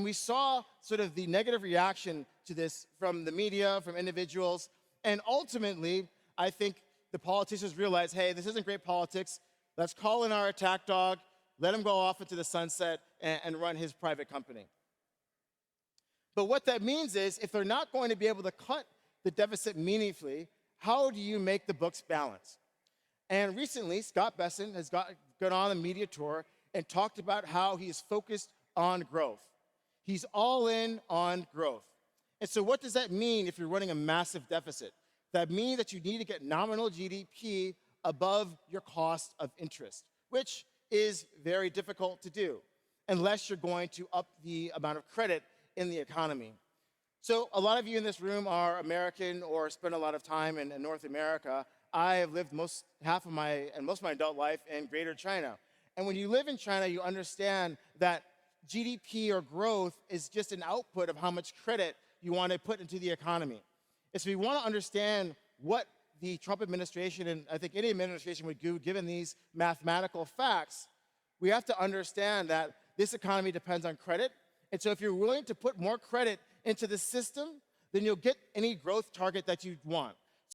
we saw sort of the negative reaction to this from the media, from individuals, and ultimately, I think the politicians realized, hey, this isn't great politics. Let's call in our attack dog, let him go off into the sunset and run his private company. But what that means is, if they're not going to be able to cut the deficit meaningfully, how do you make the books balance? And recently, Scott Besson has gone on a media tour and talked about how he is focused on growth. He's all in on growth. And so what does that mean if you're running a massive deficit? That means that you need to get nominal GDP above your cost of interest, which is very difficult to do unless you're going to up the amount of credit in the economy. So a lot of you in this room are American or spend a lot of time in North America. I have lived most of my adult life in Greater China. And when you live in China, you understand that GDP or growth is just an output of how much credit you want to put into the economy. And so we want to understand what the Trump administration, and I think any administration would do given these mathematical facts. We have to understand that this economy depends on credit. And so if you're willing to put more credit into the system, then you'll get any growth target that you want.